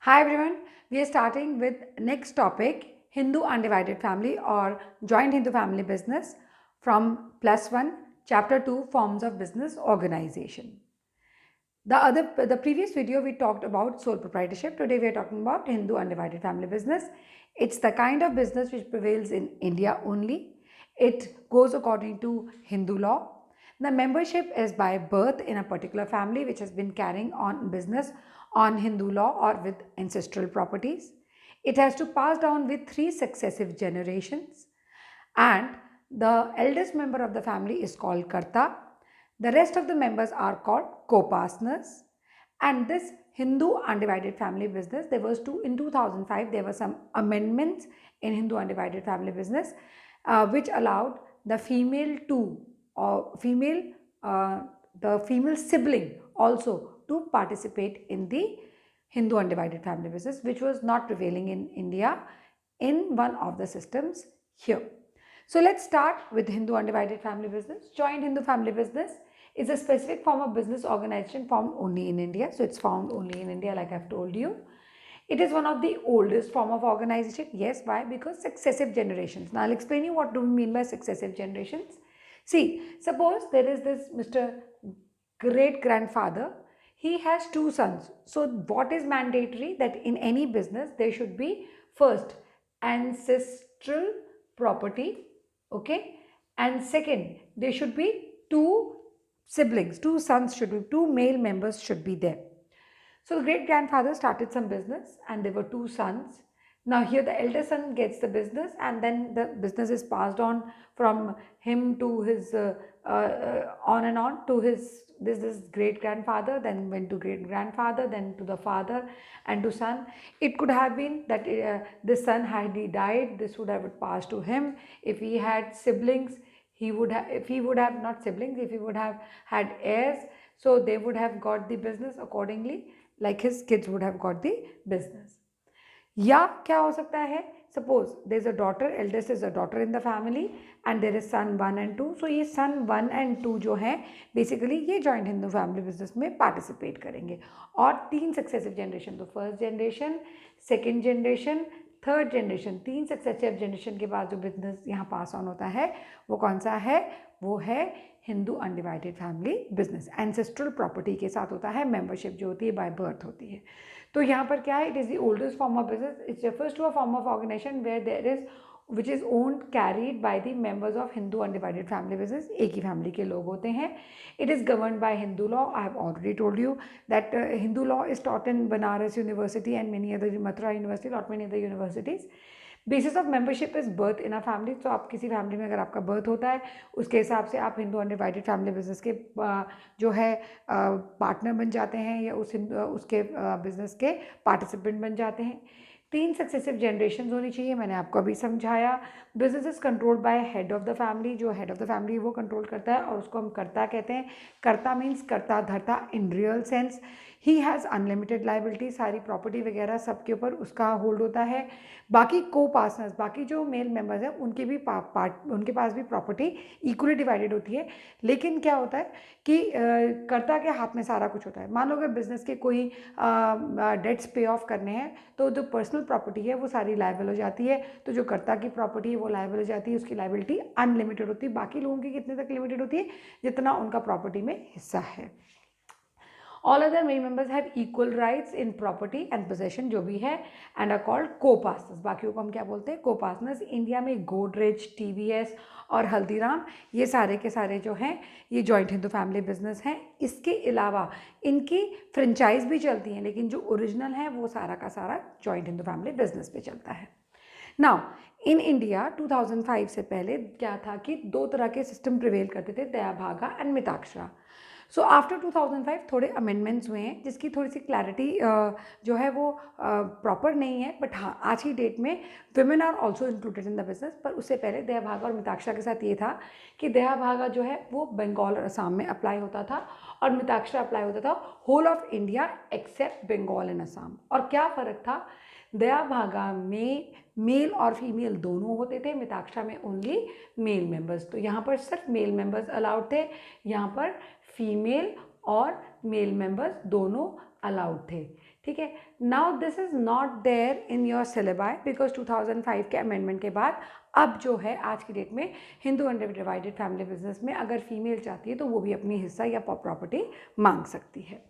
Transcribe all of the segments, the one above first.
Hi everyone, we are starting with next topic, Hindu undivided family or joint Hindu family business from +1, chapter 2, forms of business organization. The previous video we talked about sole proprietorship. Today we are talking about Hindu undivided family business. It's the kind of business which prevails in India only. It goes according to Hindu law. The membership is by birth in a particular family which has been carrying on business on Hindu law or with ancestral properties. It has to pass down with 3 successive generations, and the eldest member of the family is called Karta. The rest of the members are called co-partners. And this Hindu undivided family business, there was in 2005 there were some amendments in Hindu undivided family business which allowed the female to or the female sibling also to participate in the Hindu undivided family business, which was not prevailing in India in one of the systems here. So let's start with Hindu undivided family business. Joint Hindu family business is a specific form of business organization formed only in India. So it's found only in India, like I've told you. It is one of the oldest form of organization. Yes, why? Because successive generations. Now I'll explain you what do we mean by successive generations. See, suppose there is this Mr. Great grandfather. He has 2 sons. So what is mandatory? That in any business there should be first ancestral property, okay, and second there should be 2 siblings, 2 sons should be, 2 male members should be there. So the great grandfather started some business and there were 2 sons. Now here the elder son gets the business and then the business is passed on from him to his on and on to his this great grandfather, then went to great grandfather, then to the father and to son. It could have been that this son, had he died, this would have passed to him. If he had siblings, he would have, if he would have not siblings, if he would have had heirs, so they would have got the business accordingly, like his kids would have got the business. या क्या हो सकता है, suppose there is a daughter, eldest is a daughter in the family and there is son 1 and 2. So ये son 1 and 2 जो है basically ये joint Hindu family business में पार्टिसिपेट करेंगे और 3 सक्सेसिव जनरेशन, तो first generation, second generation, third generation, 3 successive generation के बाद जो बिजनेस यहाँ पास ऑन होता है वो कौन सा है, वो है Hindu undivided family business. Ancestral property के साथ होता है, मेंबरशिप जो होती है बाय बर्थ होती है. तो यहाँ पर क्या है, it is the oldest form of business. Its refers to a form of organization where there is which is owned carried by the members of Hindu undivided family business. एक ही फैमिली के लोग होते हैं. It is govern by Hindu law. I have already told you that Hindu law is taught in Banaras university and many other, Mathura university, not many other universities. Basis of membership is birth in a family. तो आप किसी family में अगर आपका birth होता है उसके हिसाब से आप हिंदू अनडिवाइडेड फैमिली बिजनेस के जो है पार्टनर बन जाते हैं या उसके बिजनेस के पार्टिसिपेंट बन जाते हैं. 3 सक्सेसिव जनरेशन होनी चाहिए, मैंने आपको अभी समझाया. Business is controlled by head of the family. जो हेड ऑफ द फैमिली वो कंट्रोल करता है और उसको हम कर्ता कहते हैं. कर्ता मीन्स कर्ता धर्ता in real sense. He has unlimited liability. सारी प्रॉपर्टी वगैरह सबके ऊपर उसका होल्ड होता है. बाकी को पार्टनर्स, बाकी जो मेल मेंबर्स हैं उनके भी उनके पास भी प्रॉपर्टी इक्वली डिवाइडेड होती है. लेकिन क्या होता है कि कर्ता के हाथ में सारा कुछ होता है. मान लो अगर बिजनेस के कोई डेट्स पे ऑफ करने हैं तो जो पर्सनल प्रॉपर्टी है वो सारी लायबल हो जाती है. तो जो कर्ता की प्रॉपर्टी है वो लायबल हो जाती है, उसकी लायबिलिटी अनलिमिटेड होती है. बाकी लोगों की कितने तक लिमिटेड होती है, जितना उनका प्रॉपर्टी में हिस्सा है. All other male members have equal rights in property and possession जो भी है and are called co-partners. बाकियों को हम क्या बोलते हैं, co-partners. इंडिया में गोदरेज, टीवीएस और हल्दीराम ये सारे के सारे जो हैं ये जॉइंट हिंदू फैमिली बिजनेस हैं. इसके अलावा इनकी फ्रेंचाइज भी चलती हैं, लेकिन जो ओरिजिनल है वो सारा का सारा जॉइंट हिंदू फैमिली बिजनेस पे चलता है. नाउ इन इंडिया 2005 से पहले क्या था कि 2 तरह के सिस्टम प्रिवेल करते थे, दया भागा एंड मिताक्षरा. सो आफ्टर 2005 थोड़े अमेंडमेंट्स हुए हैं जिसकी थोड़ी सी क्लैरिटी जो है वो प्रॉपर नहीं है. बट हाँ, आज की डेट में women are also included in the business. पर उससे पहले दया भागा और मिताक्षरा के साथ ये था कि दया भागा जो है वो बंगाल और असम में अप्लाई होता था और मिताक्षरा अप्लाई होता था whole of India except Bengal and Assam. और क्या फ़र्क था, दया भागा में मेल और फीमेल दोनों होते थे, मिताक्षरा में ओनली मेल मेंबर्स. तो यहाँ पर सिर्फ मेल मेंबर्स अलाउड थे, यहाँ पर फीमेल और मेल मेंबर्स दोनों अलाउड थे, ठीक है। Now this is not there in your syllabi because 2005 के अमेंडमेंट के बाद अब जो है आज की डेट में हिंदू अनडिवाइडेड फैमिली बिजनेस में अगर फीमेल चाहती है तो वो भी अपनी हिस्सा या प्रॉपर्टी मांग सकती है।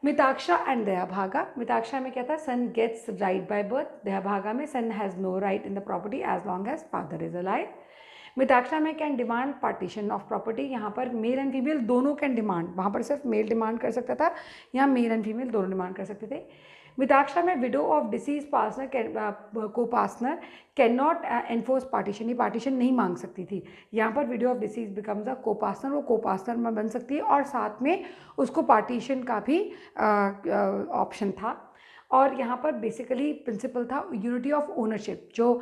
मिताक्षा एंड दयाभागा, मिताक्षा में क्या था, son gets right by birth, Dayabhaga में son has no right in the property as long as father is alive. Mitaksha में can demand partition of property, यहाँ पर मेल एंड फीमेल दोनों कैन डिमांड, वहाँ पर सिर्फ मेल डिमांड कर सकता था, यहाँ मेल एंड फीमेल दोनों डिमांड कर सकते थे। मिताक्षा में विडो ऑफ डिसीज पार्टनर को partner can not enforce partition, ये पार्टीशन नहीं मांग सकती थी। यहाँ पर window of disease becomes a को पार्टनर, वो को पार्टनर में बन सकती है और साथ में उसको पार्टीशन का भी ऑप्शन था। और यहाँ पर बेसिकली प्रिंसिपल था यूनिटी ऑफ ओनरशिप, जो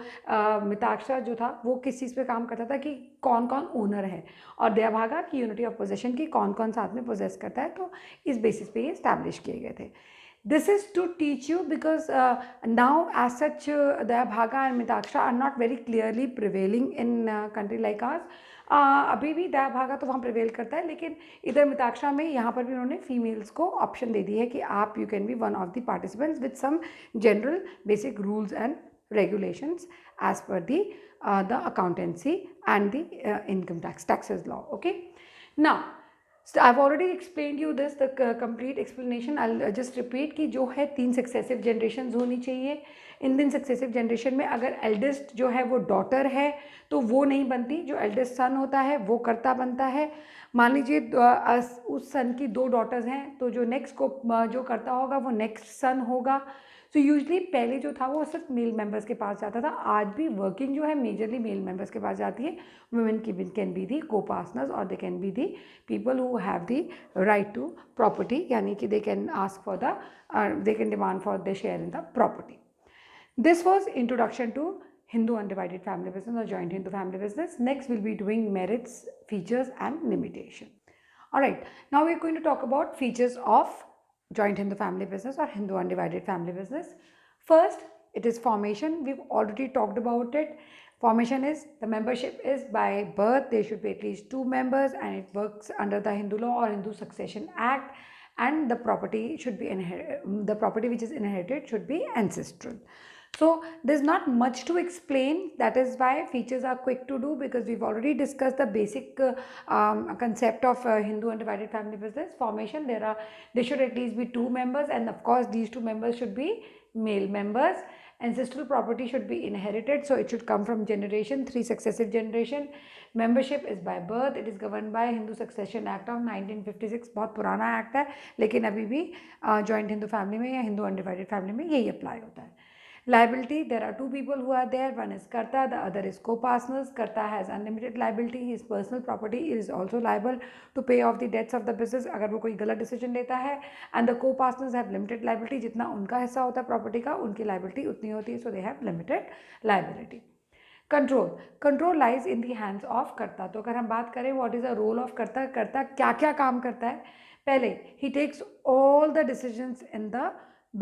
मिताक्षा जो था वो किस चीज़ पे काम करता था कि कौन कौन ओनर है, और दयाभागा की यूनिटी ऑफ पोजेशन की कौन कौन साथ में पोजेस करता है, तो इस बेसिस पे ये इस्टेब्लिश किए गए थे। This is to teach you because now as such Dayabhaga and Mitaksha are not very clearly prevailing in country like ours. अभी भी दयाभागा तो वहाँ प्रिवेल करता है, लेकिन इधर मिताक्षा में यहाँ पर भी उन्होंने फीमेल्स को ऑप्शन दे दी है कि आप you can be one of the participants with some general basic rules and regulations as per the accountancy and the income taxes law. Okay, now so I've already explained you this, the complete explanation. I'll just repeat कि जो है 3 successive generation होनी चाहिए। इन 3 successive generation में अगर eldest जो है वो डॉटर है तो वो नहीं बनती, जो एल्डेस्ट सन होता है वो कर्ता बनता है। मान लीजिए उस सन की 2 डॉटर्स हैं तो जो नेक्स्ट को जो करता होगा वो नेक्स्ट सन होगा। तो यूजली पहले जो था वो सिर्फ मेल मेंबर्स के पास जाता था, आज भी वर्किंग जो है मेजरली मेल मेंबर्स के पास जाती है। Women can be the co partners और they can be the people who have the right to property, यानी कि they can ask for the they can demand for the share in the property. This was introduction to Hindu undivided family business or joint Hindu family business. Next we'll be doing merits, features and limitation. Alright, now we're going to talk about features of joint Hindu family business or Hindu undivided family business. First, it is formation. We've already talked about it. Formation is, the membership is by birth, there should be at least 2 members and it works under the Hindu law or Hindu Succession Act, and the property should be the property which is inherited should be ancestral. So there's not much to explain, that is why features are quick to do because we've already discussed the basic concept of Hindu undivided family business. Formation, there should at least be 2 members and of course these 2 members should be male members. Ancestral property should be inherited, so it should come from generation, 3 successive generation. Membership is by birth, it is governed by Hindu Succession Act of 1956, बहुत पुराना act है लेकिन अभी भी joint Hindu family में या Hindu undivided family में यही अप्लाई होता है। Liability, there are 2 people who are there, one is Karta, the other is co-partners. Karta has unlimited liability, his personal property is also liable to pay off the debts of the business अगर वो कोई गलत decision लेता है, and the co-partners have limited liability, जितना उनका हिस्सा होता है प्रॉपर्टी का उनकी liability उतनी होती है, so they have limited liability. Control lies in the hands of karta. तो अगर हम बात करें what is the role of karta, karta क्या क्या काम करता है, पहले ही takes all the decisions in the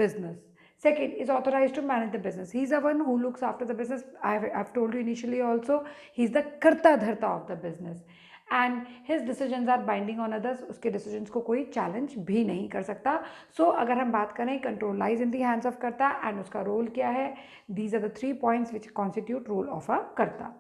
business. Second, is authorized to manage the business. He is the one who looks after the business. I've told you initially also, he is the karta dharta of the business. And his decisions are binding on others. उसके decisions को कोई challenge भी नहीं कर सकता. So अगर हम बात करें control lies in the hands of karta and उसका role क्या है, these are the 3 points which constitute role of a karta.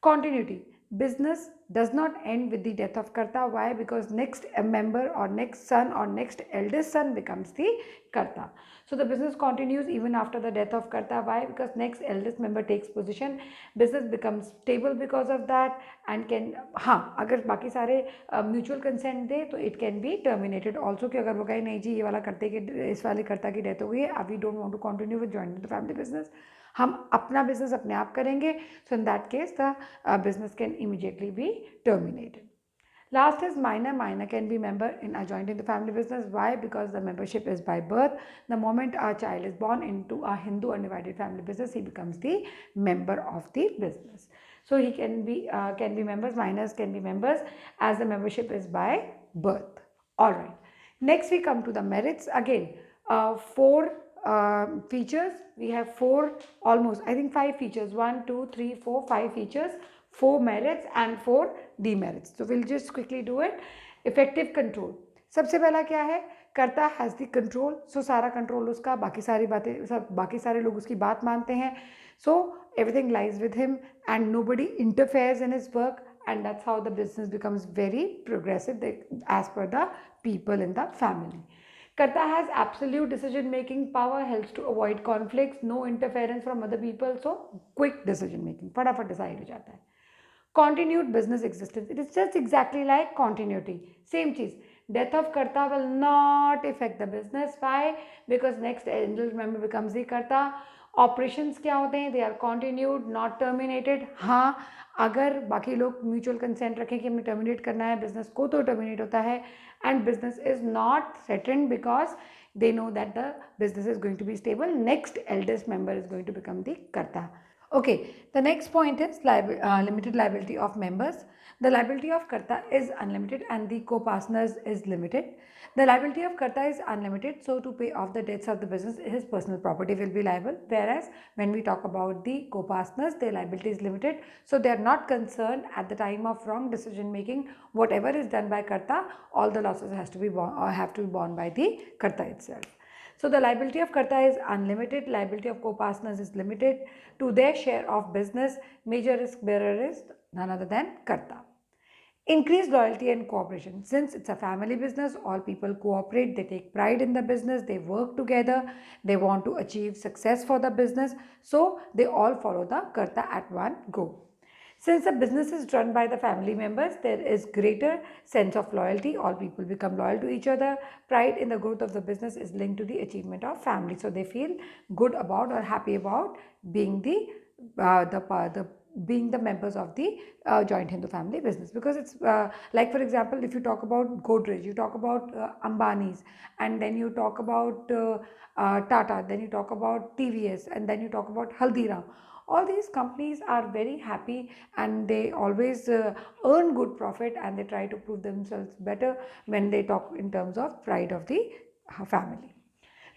Continuity. Business does not end with the death of Karta. Why? Because next member or next son or next eldest son becomes the Karta. So the business continues even after the death of Karta. Why? Because next eldest member takes position. Business becomes stable because of that and can, हाँ अगर बाकी सारे mutual consent दे तो it can be terminated also कि अगर वो कहे नहीं जी ये वाला करते कि इस वाले कर्ता की डेथ हो गई है, we don't want to continue with joining the family business, हम अपना बिजनेस अपने आप करेंगे, so in that case the business can immediately be terminated. Last is minor. Minor can be member in a joint in the family business. Why? Because the membership is by birth. The moment a child is born into a Hindu undivided family business, he becomes the member of the business. So he can be members. Minors can be members as the membership is by birth. All right. Next we come to the merits. Again, 4 features. We have 4, almost I think 5 features. 1, 2, 3, 4, 5 features. 4 merits and 4 demerits. So we'll just quickly do it. Effective control. सबसे पहला क्या है, कर्ता has the control, सो सारा control उसका, बाकी सारी बातें सब, बाकी सारे लोग उसकी बात मानते हैं, so everything lies with him and nobody interferes in his work, and that's how the business becomes very progressive as per the people in the family. Karta has absolute decision making power, helps to avoid conflicts, no interference from other people, so quick decision making, फटाफट decide हो जाता है. Continued business existence, it is just exactly like continuity, same cheez. Death of Karta will not affect the business. Why? Because next angel member becomes the Karta. Operations क्या होते हैं, they are continued not terminated. हाँ, अगर बाकी लोग mutual consent रखें कि हमें टर्मिनेट करना है बिजनेस को, तो टर्मिनेट होता है, and business is not threatened because they know that the business is going to be stable. Next eldest member is going to become the karta. Okay, the next point is limited liability of members. The liability of karta is unlimited and the co-partners is limited. The liability of karta is unlimited, so to pay off the debts of the business, his personal property will be liable, whereas when we talk about the co-partners, their liability is limited, so they are not concerned at the time of wrong decision making. Whatever is done by karta, all the losses have to be borne by the karta itself. So the liability of karta is unlimited, liability of co-partners is limited to their share of business. Major risk bearer is none other than karta. Increase loyalty and cooperation. Since it's a family business, all people cooperate, they take pride in the business, they work together, they want to achieve success for the business, so they all follow the karta at one go. Since the business is run by the family members, there is greater sense of loyalty. All people become loyal to each other. Pride in the growth of the business is linked to the achievement of family. So they feel good about or happy about being being the members of the joint Hindu family business, because it's like, for example, if you talk about Godrej, you talk about Ambani's, and then you talk about Tata, then you talk about TVS, and then you talk about Haldiram. All these companies are very happy and they always earn good profit, and they try to prove themselves better when they talk in terms of pride of the family.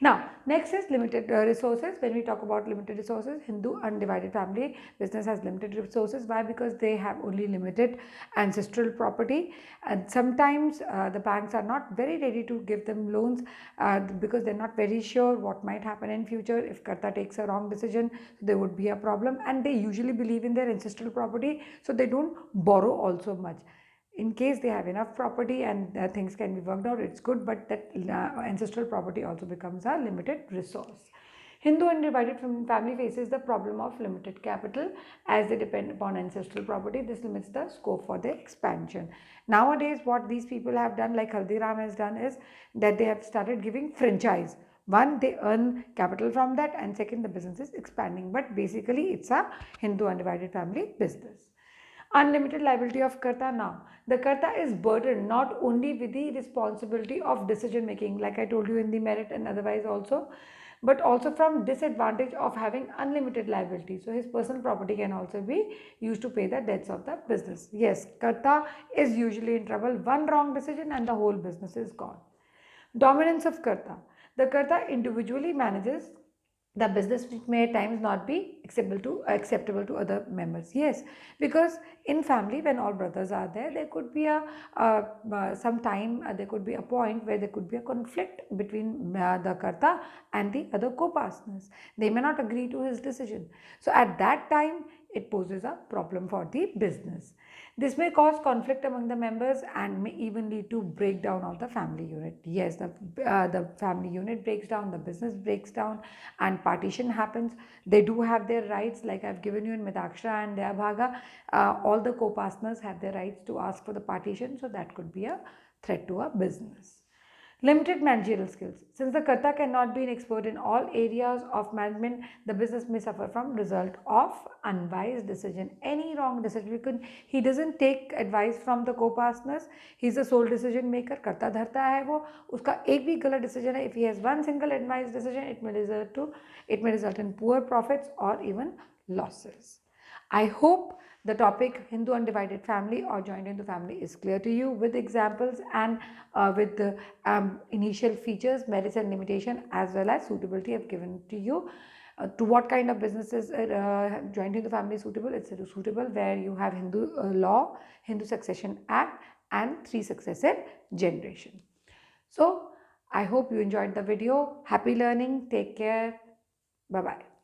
Now, next is limited resources. When we talk about limited resources, Hindu undivided family business has limited resources. Why? Because they have only limited ancestral property, and sometimes the banks are not very ready to give them loans because they're not very sure what might happen in future. If karta takes a wrong decision, there would be a problem, and they usually believe in their ancestral property, so they don't borrow also much. In case they have enough property and things can be worked out, it's good, but that ancestral property also becomes a limited resource. Hindu undivided family faces the problem of limited capital as they depend upon ancestral property. This limits the scope for their expansion. Nowadays, what these people have done, like Haldiram has done, is that they have started giving franchise. One, they earn capital from that, and second, the business is expanding. But basically, it's a Hindu undivided family business. Unlimited liability of karta. Now, the karta is burdened not only with the responsibility of decision making, like I told you, in the merit and otherwise also, but also from disadvantage of having unlimited liability. So his personal property can also be used to pay the debts of the business. Yes, karta is usually in trouble. One wrong decision and the whole business is gone. Dominance of karta. The karta individually manages the business, which may at times not be acceptable to other members. Yes, because in family, when all brothers are there, there could be a there could be a point where there could be a conflict between the karta and the other co-partners. They may not agree to his decision, so at that time it poses a problem for the business. This may cause conflict among the members and may even lead to breakdown of the family unit. Yes, the family unit breaks down, the business breaks down, and partition happens. They do have their rights, like I've given you in Mitaksha and Dayabhaga. All the co-partners have their rights to ask for the partition, so that could be a threat to a business. Limited managerial skills. Since the karta cannot be an expert in all areas of management, the business may suffer from result of unwise decision. Any wrong decision, he doesn't take advice from the co-partners. He's the sole decision maker. Karta dharta hai wo. Uska ek bhi galat decision hai. If he has one single advice decision, it may result in poor profits or even losses. I hope the topic Hindu undivided family or joint Hindu family is clear to you, with examples and with the initial features, merits and limitation, as well as suitability I've given to you. To what kind of businesses joint Hindu family is suitable? It's suitable where you have Hindu law, Hindu Succession Act, and 3 successive generations. So I hope you enjoyed the video. Happy learning. Take care. Bye bye.